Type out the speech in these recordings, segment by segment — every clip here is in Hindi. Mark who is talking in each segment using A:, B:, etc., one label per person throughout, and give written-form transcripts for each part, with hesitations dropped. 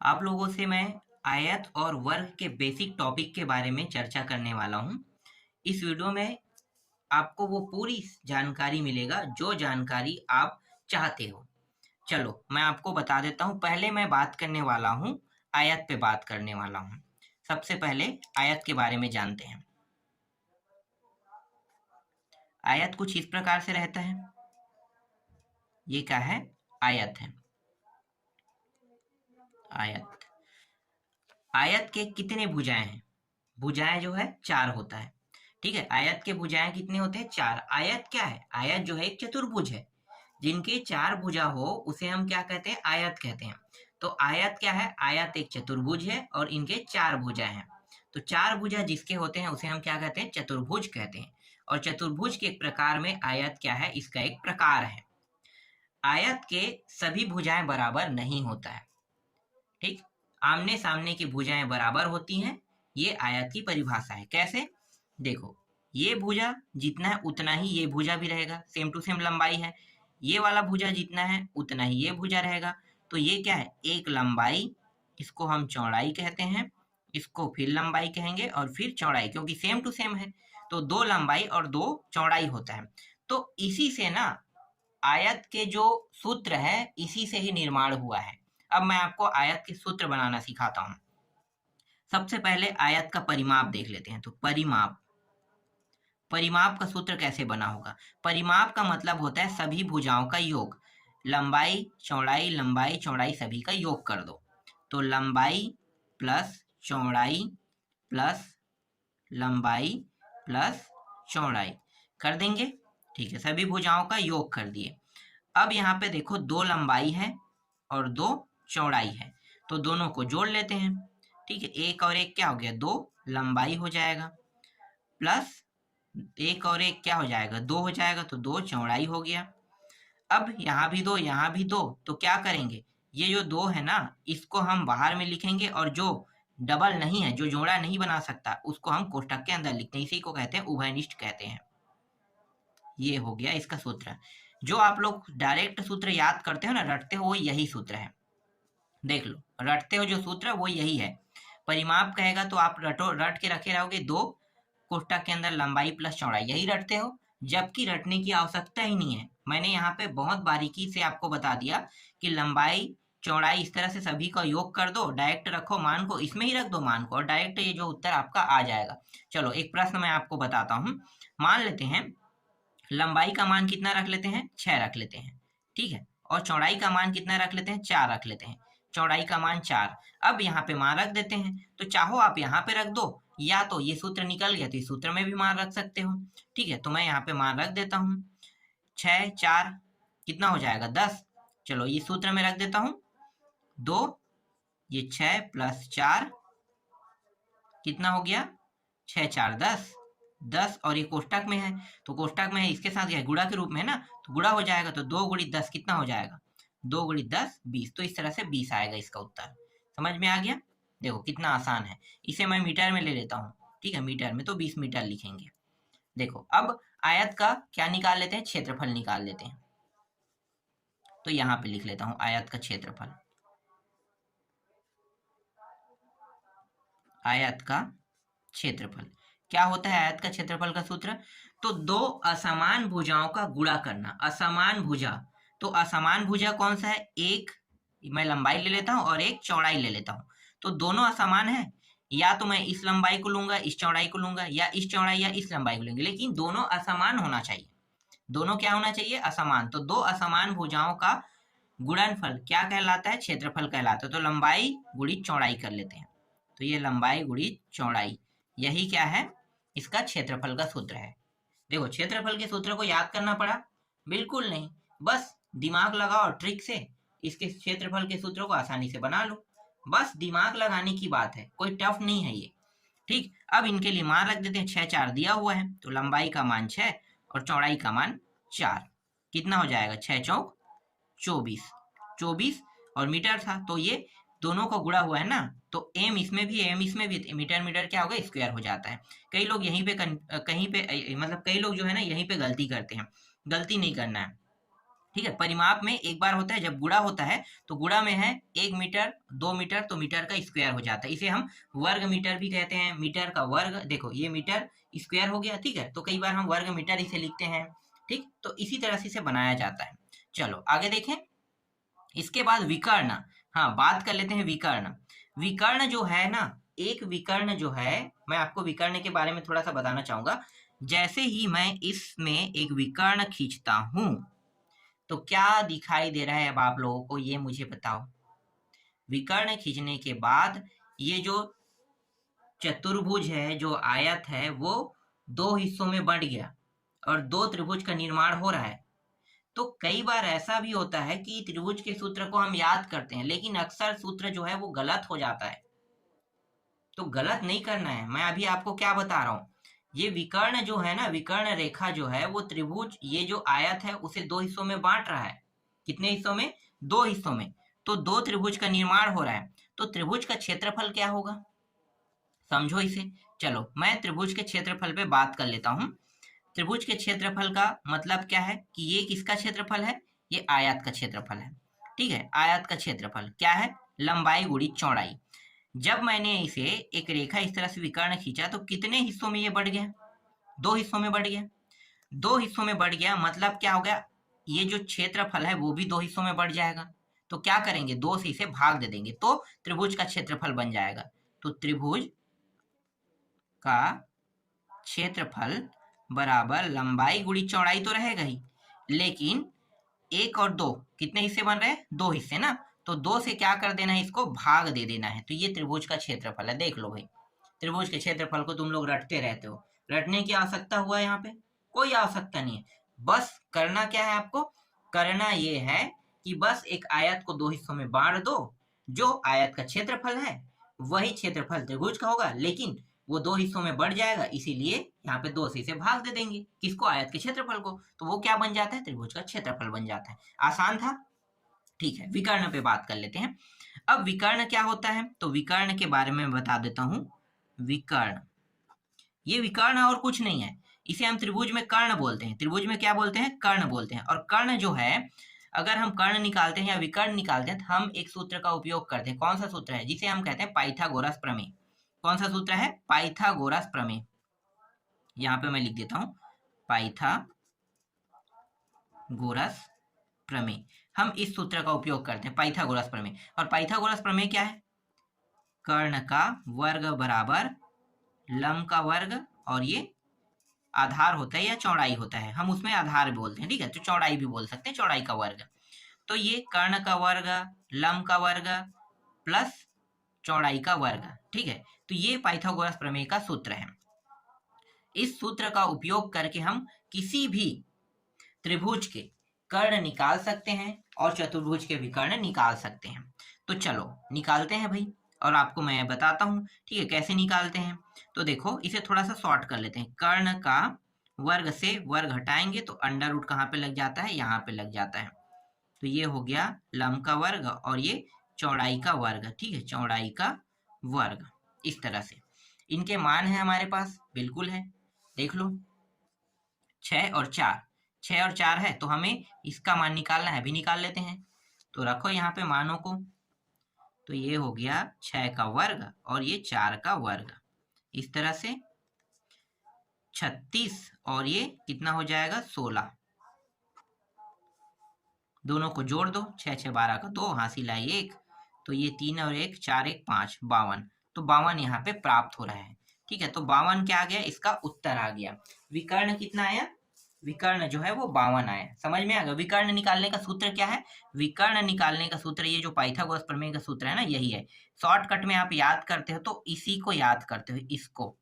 A: आप लोगों से मैं आयत और वर्ग के बेसिक टॉपिक के बारे में चर्चा करने वाला हूँ। इस वीडियो में आपको वो पूरी जानकारी मिलेगा जो जानकारी आप चाहते हो। चलो मैं आपको बता देता हूँ। पहले मैं बात करने वाला हूँ, आयत पे बात करने वाला हूँ। सबसे पहले आयत के बारे में जानते हैं। आयत कुछ इस प्रकार से रहता है। ये क्या है? आयत है। आयत। आयत के कितने भुजाएं हैं? भुजाएं जो है 4 होता है। ठीक है, आयत के भुजाएं कितने होते हैं? 4। आयत क्या है? आयत जो है एक चतुर्भुज है। जिनके 4 भुजा हो उसे हम क्या कहते हैं? आयत कहते हैं। तो आयत क्या है? आयत एक चतुर्भुज है और इनके 4 भुजा हैं। तो 4 भुजा जिसके होते हैं उसे हम क्या कहते हैं? चतुर्भुज कहते हैं। और चतुर्भुज के एक प्रकार में आयत क्या है? इसका एक प्रकार है। आयत के सभी भुजाएं बराबर नहीं होता है। ठीक, आमने सामने की भुजाएं बराबर होती हैं। ये आयत की परिभाषा है। कैसे? देखो, ये भुजा जितना है उतना ही ये भुजा भी रहेगा, सेम टू सेम लंबाई है। ये वाला भुजा जितना है उतना ही ये भुजा रहेगा। तो ये क्या है? एक लंबाई, इसको हम चौड़ाई कहते हैं, इसको फिर लंबाई कहेंगे और फिर चौड़ाई, क्योंकि सेम टू सेम है। तो 2 लंबाई और 2 चौड़ाई होता है। तो इसी से ना आयत के जो सूत्र है इसी से ही निर्माण हुआ है। अब मैं आपको आयत के सूत्र बनाना सिखाता हूँ। सबसे पहले आयत का परिमाप देख लेते हैं। तो परिमाप, परिमाप का सूत्र कैसे बना होगा? परिमाप का मतलब होता है सभी भुजाओं का योग। लंबाई चौड़ाई सभी का योग कर दो। तो लंबाई प्लस चौड़ाई प्लस लंबाई प्लस चौड़ाई कर देंगे। ठीक है, सभी भुजाओं का योग कर दिए। अब यहाँ पे देखो 2 लंबाई है और 2 चौड़ाई है, तो दोनों को जोड़ लेते हैं। ठीक है, एक और एक क्या हो गया? 2 लंबाई हो जाएगा, प्लस एक और एक क्या हो जाएगा? 2 हो जाएगा, तो 2 चौड़ाई हो गया। अब यहाँ भी 2 यहाँ भी 2, तो क्या करेंगे? ये जो 2 है ना, इसको हम बाहर में लिखेंगे और जो डबल नहीं है, जो जोड़ा नहीं बना सकता, उसको हम कोष्ठक के अंदर लिखते हैं। इसी को कहते हैं उभयनिष्ठ कहते हैं। ये हो गया इसका सूत्र। जो आप लोग डायरेक्ट सूत्र याद करते हो ना, रटते हो, वो यही सूत्र है। देख लो, रटते हो जो सूत्र वो यही है। परिमाप कहेगा तो आप रटो, रट के रखे रहोगे 2 कोष्ठक के अंदर लंबाई प्लस चौड़ाई, यही रटते हो। जबकि रटने की आवश्यकता ही नहीं है। मैंने यहाँ पे बहुत बारीकी से आपको बता दिया कि लंबाई चौड़ाई इस तरह से सभी का योग कर दो, डायरेक्ट रखो मान को, इसमें ही रख दो मान को, और डायरेक्ट ये जो उत्तर आपका आ जाएगा। चलो एक प्रश्न मैं आपको बताता हूँ। मान लेते हैं लंबाई का मान कितना रख लेते हैं? 6 रख लेते हैं। ठीक है, और चौड़ाई का मान कितना रख लेते हैं? 4 रख लेते हैं। चौड़ाई का मान 4। अब यहाँ पे मान रख देते हैं। तो चाहो आप यहाँ पे रख दो, या तो ये सूत्र निकल गया तो इस सूत्र में भी मान रख सकते हो। ठीक है, तो मैं यहाँ पे मान रख देता हूँ। 6 4 कितना हो जाएगा? 10। चलो ये सूत्र में रख देता हूँ 2, ये 6 प्लस 4 कितना हो गया? 6 4 10। 10 और ये कोष्टक में है, तो कोष्टक में है, इसके साथ यह गुणा के रूप में है ना, तो गुणा हो जाएगा। तो 2 गुणित 10 कितना हो जाएगा? 2 गुणित 10 20। तो इस तरह से 20 आएगा इसका उत्तर। समझ में आ गया? देखो कितना आसान है। इसे मैं मीटर में ले लेता हूँ। ठीक है, मीटर में तो 20 मीटर लिखेंगे। देखो अब आयत का क्या निकाल लेते हैं? क्षेत्रफल निकाल लेते हैं। तो यहाँ पे लिख लेता हूँ आयत का क्षेत्रफल। आयत का क्षेत्रफल क्या होता है? आयत का क्षेत्रफल का सूत्र, तो 2 असमान भुजाओं का गुणा करना। असमान भुजा, तो असमान भुजा कौन सा है? एक मैं लंबाई ले लेता हूं और एक चौड़ाई ले लेता हूं। तो दोनों असमान है, या तो मैं इस लंबाई को लूंगा, इस चौड़ाई को लूंगा, या इस चौड़ाई या इस लंबाई को लेंगे, लेकिन दोनों असमान होना चाहिए। दोनों क्या होना चाहिए? असमान। तो 2 असमान भुजाओं का गुणनफल क्या कहलाता है? क्षेत्रफल कहलाता है। तो लंबाई गुणित चौड़ाई कर लेते हैं। तो ये लंबाई गुणित चौड़ाई, यही क्या है? इसका क्षेत्रफल का सूत्र है। देखो क्षेत्रफल के सूत्र को याद करना पड़ा? बिल्कुल नहीं, बस दिमाग लगाओ और ट्रिक से इसके क्षेत्रफल के सूत्र को आसानी से बना लो। बस दिमाग लगाने की बात है, कोई टफ नहीं है ये। ठीक, अब इनके लिए मान रख देते हैं। 6 4 दिया हुआ है, तो लंबाई का मान 6 और चौड़ाई का मान 4 कितना हो जाएगा? 6 चौक 24। 24 और मीटर था, तो ये दोनों का गुणा हुआ है ना, तो एम इसमें भी एम इसमें भी, मीटर मीटर क्या होगा? स्क्वायर हो जाता है। कई लोग यहीं पे कहीं पे मतलब कई लोग जो है ना यहीं पे गलती करते हैं। गलती नहीं करना है। ठीक है, परिमाप में एक बार होता है, जब गुणा होता है तो गुणा में है 1 मीटर 2 मीटर तो मीटर का स्क्वायर हो जाता है, इसे हम वर्ग मीटर भी कहते हैं। मीटर का वर्ग, देखो ये मीटर स्क्वायर हो गया, ठीक है, तो कई बार हम वर्ग मीटर इसे लिखते हैं, ठीक, तो इसी तरह से इसे बनाया जाता है। चलो आगे देखें। इसके बाद विकर्ण, हाँ बात कर लेते हैं विकर्ण। विकर्ण जो है ना, एक विकर्ण जो है, मैं आपको विकर्ण के बारे में थोड़ा सा बताना चाहूंगा। जैसे ही मैं इसमें एक विकर्ण खींचता हूं तो क्या दिखाई दे रहा है अब आप लोगों को, ये मुझे बताओ। विकर्ण खींचने के बाद ये जो चतुर्भुज है, जो आयत है, वो दो हिस्सों में बंट गया और दो त्रिभुज का निर्माण हो रहा है। तो कई बार ऐसा भी होता है कि त्रिभुज के सूत्र को हम याद करते हैं, लेकिन अक्सर सूत्र जो है वो गलत हो जाता है। तो गलत नहीं करना है, मैं अभी आपको क्या बता रहा हूँ। ये विकर्ण जो है ना, विकर्ण रेखा जो है वो त्रिभुज, ये जो आयत है उसे दो हिस्सों में बांट रहा है। कितने हिस्सों में? दो हिस्सों में। तो दो त्रिभुज का निर्माण हो रहा है, तो त्रिभुज का क्षेत्रफल क्या होगा, समझो इसे। चलो मैं त्रिभुज के क्षेत्रफल पे बात कर लेता हूँ। त्रिभुज के क्षेत्रफल का मतलब क्या है कि ये किसका क्षेत्रफल है, ये आयत का क्षेत्रफल है। ठीक है, आयत का क्षेत्रफल क्या है, लंबाई गुणी चौड़ाई। जब मैंने इसे एक रेखा इस तरह से विकर्ण खींचा तो कितने हिस्सों में ये बढ़ गया, दो हिस्सों में बढ़ गया। दो हिस्सों में बढ़ गया मतलब क्या हो गया, ये जो क्षेत्रफल है वो भी दो हिस्सों में बढ़ जाएगा। तो क्या करेंगे, दो से इसे भाग दे देंगे तो त्रिभुज का क्षेत्रफल बन जाएगा। तो त्रिभुज का क्षेत्रफल बराबर लंबाई गुणी चौड़ाई तो रहेगा ही, लेकिन एक और दो कितने हिस्से बन रहे हैं, दो हिस्से ना, तो दो से क्या कर देना है, इसको भाग दे देना है। तो ये त्रिभुज का क्षेत्रफल है। देख लो भाई, त्रिभुज के क्षेत्रफल को तुम लोग रटते रहते हो, रटने की आवश्यकता हुआ यहाँ पे, कोई आवश्यकता नहीं है। बस करना क्या है आपको, करना ये है कि बस एक आयत को दो हिस्सों में बांट दो, जो आयत का क्षेत्रफल है वही क्षेत्रफल त्रिभुज का होगा, लेकिन वो दो हिस्सों में बढ़ जाएगा, इसीलिए यहाँ पे दो से इसे भाग दे देंगे, किसको, आयत के क्षेत्रफल को, तो वो क्या बन जाता है, त्रिभुज का क्षेत्रफल बन जाता है। आसान था। ठीक है, विकर्ण पे बात कर लेते हैं। अब विकर्ण क्या होता है, तो विकर्ण के बारे में बता देता हूं। विकर्ण, ये विकर्ण और कुछ नहीं है, इसे हम त्रिभुज में कर्ण बोलते हैं। त्रिभुज में क्या बोलते हैं, कर्ण बोलते हैं। और कर्ण जो है, अगर हम कर्ण निकालते हैं या विकर्ण निकालते हैं तो हम एक सूत्र का उपयोग करते हैं। कौन सा सूत्र है, जिसे हम कहते हैं पाइथागोरस प्रमेय। कौन सा सूत्र है, पाइथागोरस प्रमेय। यहाँ पे मैं लिख देता हूं, पाइथागोरस प्रमेय। हम इस सूत्र का उपयोग करते हैं, पाइथागोरस प्रमेय। और पाइथागोरस प्रमेय क्या है, कर्ण का वर्ग बराबर लंब का वर्ग, और ये आधार होता है या चौड़ाई होता है, हम उसमें आधार बोलते हैं, ठीक है, तो चौड़ाई भी बोल सकते हैं, चौड़ाई का वर्ग। तो ये कर्ण का वर्ग, लंब का वर्ग प्लस चौड़ाई का वर्ग, ठीक है। तो ये पाइथागोरस प्रमेय का सूत्र है। इस सूत्र का उपयोग करके हम किसी भी त्रिभुज के कर्ण निकाल सकते हैं और चतुर्भुज के भी कर्ण निकाल सकते हैं। तो चलो निकालते हैं भाई, और आपको मैं बताता हूँ, ठीक है, कैसे निकालते हैं। तो देखो इसे थोड़ा सा शॉर्ट कर लेते हैं। कर्ण का वर्ग से वर्ग हटाएंगे तो अंडर रूट कहाँ पे लग जाता है, यहाँ पे लग जाता है। तो ये हो गया लंब का वर्ग और ये चौड़ाई का वर्ग, ठीक है, चौड़ाई का वर्ग। इस तरह से इनके मान है हमारे पास, बिल्कुल है, देख लो 6 और 4, 6 और 4 है, तो हमें इसका मान निकालना है, अभी निकाल लेते हैं। तो रखो यहाँ पे मानों को, तो ये हो गया 6 का वर्ग और ये 4 का वर्ग, इस तरह से 36 और ये कितना हो जाएगा 16, दोनों को जोड़ दो, 6 6 12 का 2, हासिल आई 1, तो ये 3 और 1 4 1 5 52, तो 52 यहाँ पे प्राप्त हो रहा है। ठीक है, तो 52 क्या आ गया, इसका उत्तर आ गया। विकर्ण कितना आया, विकर्ण जो है वो 52 आया। समझ में आ गया। विकर्ण निकालने का सूत्र क्या है, विकर्ण निकालने का सूत्र ये जो पाइथागोरस प्रमेय का सूत्र है ना, यही है। शॉर्टकट में आप याद करते हो तो इसी को याद करते हो, इसको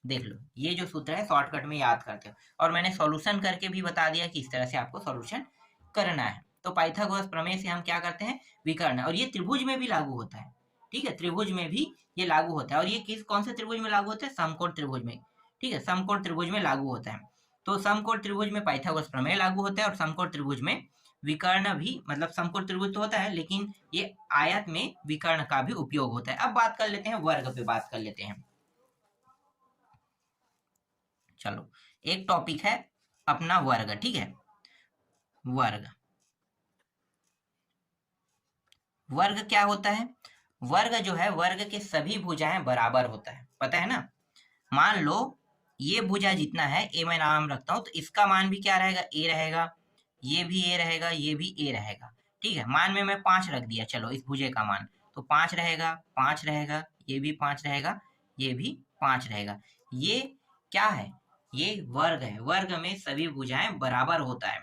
A: देख लो, ये जो सूत्र है शॉर्टकट में याद करते हो, और मैंने सॉल्यूशन करके भी बता दिया कि इस तरह से आपको सॉल्यूशन करना है। तो पाइथागोरस प्रमेय से हम क्या करते हैं, विकर्ण, और ये त्रिभुज में भी लागू होता है। ठीक है, त्रिभुज में भी ये लागू होता है, और ये किस कौन से त्रिभुज में लागू होता है, समकोण त्रिभुज में। ठीक है, समकोण त्रिभुज में लागू होता है। तो समकोण त्रिभुज में पाइथागोरस प्रमेय लागू होता है, और समकोण त्रिभुज में विकर्ण भी, मतलब समकोण त्रिभुज तो होता है लेकिन ये आयत में विकर्ण का भी उपयोग होता है। अब बात कर लेते हैं वर्ग पे, बात कर लेते हैं। चलो एक टॉपिक है अपना वर्ग, ठीक है, वर्ग। वर्ग क्या होता है? वर्ग जो है, वर्ग के सभी भुजाएं बराबर होता है, पता है ना। मान लो ये भुजा जितना है, ए मैं नाम रखता हूं, तो इसका मान भी क्या रहेगा? ए रहेगा, ये भी ए रहेगा, ये भी ए रहेगा। ठीक है, मान में मैं 5 रख दिया, चलो इस भुजे का मान, तो 5 रहेगा, 5 रहेगा, ये भी 5 रहेगा, ये भी 5 रहेगा। ये क्या है? ये वर्ग है। वर्ग में सभी भुजाएं बराबर होता है।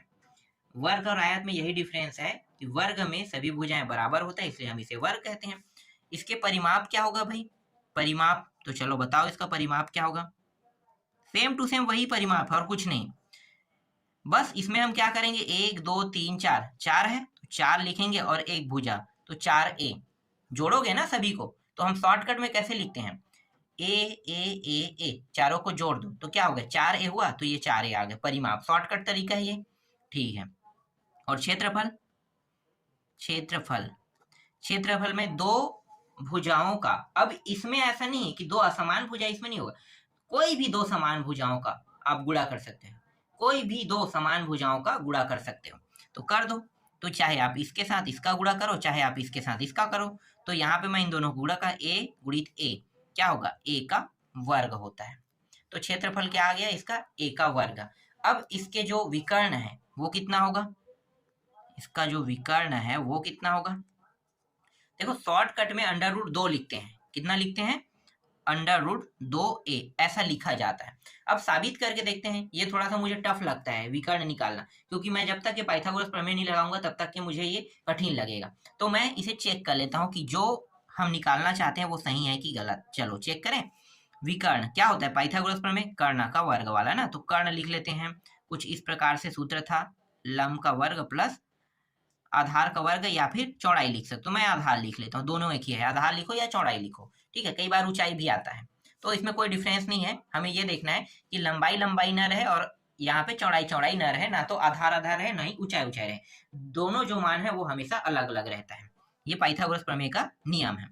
A: वर्ग और आयत में यही डिफरेंस है कि वर्ग में सभी भुजाएं बराबर होता है, इसलिए हम इसे वर्ग कहते हैं। इसके परिमाप क्या होगा भाई? परिमाप तो चलो बताओ, इसका परिमाप क्या होगा? सेम टू सेम वही परिमाप है और कुछ नहीं। बस इसमें हम क्या करेंगे, 1 2 3 4, 4 है तो 4 लिखेंगे और एक भुजा, तो 4a। जोड़ोगे ना सभी को, तो हम शॉर्टकट में कैसे लिखते हैं? ए ए ए ए, चारों को जोड़ दो तो क्या हो गया? 4a हुआ, तो ये 4a आ गया। परिमाप, शॉर्टकट तरीका है ये। ठीक है, और क्षेत्रफल? क्षेत्रफल, क्षेत्रफल में दो भुजाओं का, अब इसमें ऐसा नहीं है कि दो असमान भुजा, इसमें नहीं होगा। कोई भी दो समान भुजाओं का आप गुणा कर सकते हैं, कोई भी दो समान भुजाओं का गुणा कर सकते हो, तो कर दो। तो चाहे आप इसके साथ इसका गुणा करो, चाहे आप इसके साथ इसका करो। तो यहाँ पे मैं इन दोनों को गुणा का, ए गुणित ए क्या होगा? ए का वर्ग होता है। तो क्षेत्रफल क्या आ गया इसका? ए का वर्ग। अब इसके जो विकर्ण है वो कितना होगा? इसका जो विकर्ण है वो कितना होगा? देखो शॉर्टकट में अंडर रूट 2 लिखते हैं। कितना लिखते हैं? अंडर रूट 2a ऐसा लिखा जाता है। अब साबित करके देखते हैं। ये थोड़ा सा मुझे टफ लगता है विकर्ण निकालना, क्योंकि मैं जब तक ये पाइथागोरस प्रमेय नहीं लगाऊंगा तब तक के मुझे ये कठिन लगेगा। तो मैं इसे चेक कर लेता हूँ कि जो हम निकालना चाहते हैं वो सही है कि गलत। चलो चेक करें। विकर्ण क्या होता है? पाइथागोरस प्रमेय कर्ण का वर्ग वाला ना, तो कर्ण लिख लेते हैं। कुछ इस प्रकार से सूत्र था, लंब का वर्ग प्लस आधार का वर्ग, या फिर चौड़ाई लिख सकते हो। मैं आधार लिख लेता हूँ, दोनों एक ही है, आधार लिखो या चौड़ाई लिखो। ठीक है, कई बार ऊंचाई भी आता है, तो इसमें कोई डिफरेंस नहीं है। हमें ये देखना है कि लंबाई लंबाई न रहे और यहाँ पे चौड़ाई चौड़ाई न रहे, ना तो आधार आधार रहे, ना ही ऊंचाई ऊंचाई रहे। दोनों जो मान है वो हमेशा अलग अलग रहता है। ये पाइथागोरस प्रमेय का नियम है।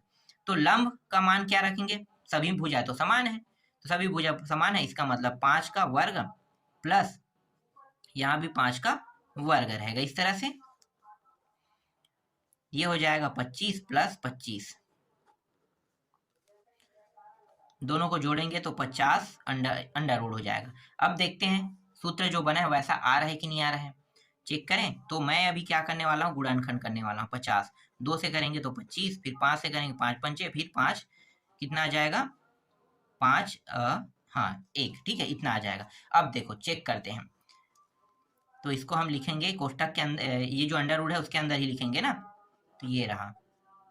A: तो लंब का मान क्या रखेंगे? सभी भुजा तो समान है, तो सभी भुजा समान है, इसका मतलब 5 का वर्ग प्लस यहाँ भी 5 का वर्ग रहेगा। इस तरह से ये हो जाएगा 25 प्लस 25, दोनों को जोड़ेंगे तो 50 अंडर रूट हो जाएगा। अब देखते हैं सूत्र जो बना है वैसा आ रहा है कि नहीं आ रहा है, चेक करें। तो मैं अभी क्या करने वाला हूँ? गुणनखंड करने वाला हूँ। 50 2 से करेंगे तो 25, फिर 5 से करेंगे 5 पंचे, फिर 5 कितना आ जाएगा? 5 हाँ 1, ठीक है, इतना आ जाएगा। अब देखो चेक करते हैं, तो इसको हम लिखेंगे कोष्टक के अंदर, ये जो अंडर रूट है उसके अंदर ही लिखेंगे ना। तो ये रहा,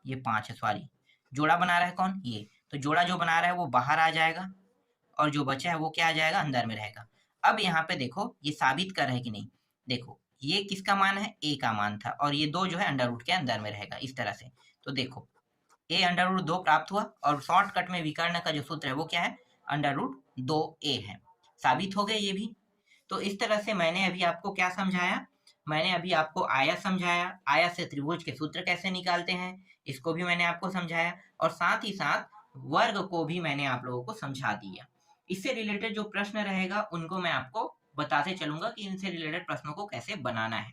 A: ये 5 है, सॉरी जोड़ा बना रहा है कौन? ये। तो जोड़ा जो बना रहा है वो बाहर आ जाएगा और जो बचा है वो क्या आ जाएगा? अंदर में रहेगा। अब यहाँ पे देखो ये साबित कर रहा है कि नहीं। देखो ये किसका मान है? ए का मान था, और ये 2 जो है अंडर रूट के अंदर में रहेगा, इस तरह से। तो देखो ए अंडर रूट 2 प्राप्त हुआ, और शॉर्टकट में विकर्ण का जो सूत्र है वो क्या है? अंडर रूट 2a है। साबित हो गए ये भी। तो इस तरह से मैंने अभी आपको क्या समझाया? मैंने अभी आपको आयत समझाया, आयत से त्रिभुज के सूत्र कैसे निकालते हैं इसको भी मैंने आपको समझाया, और साथ ही साथ वर्ग को भी मैंने आप लोगों को समझा दिया। इससे रिलेटेड जो प्रश्न रहेगा उनको मैं आपको बताते चलूंगा कि इनसे रिलेटेड प्रश्नों को कैसे बनाना है।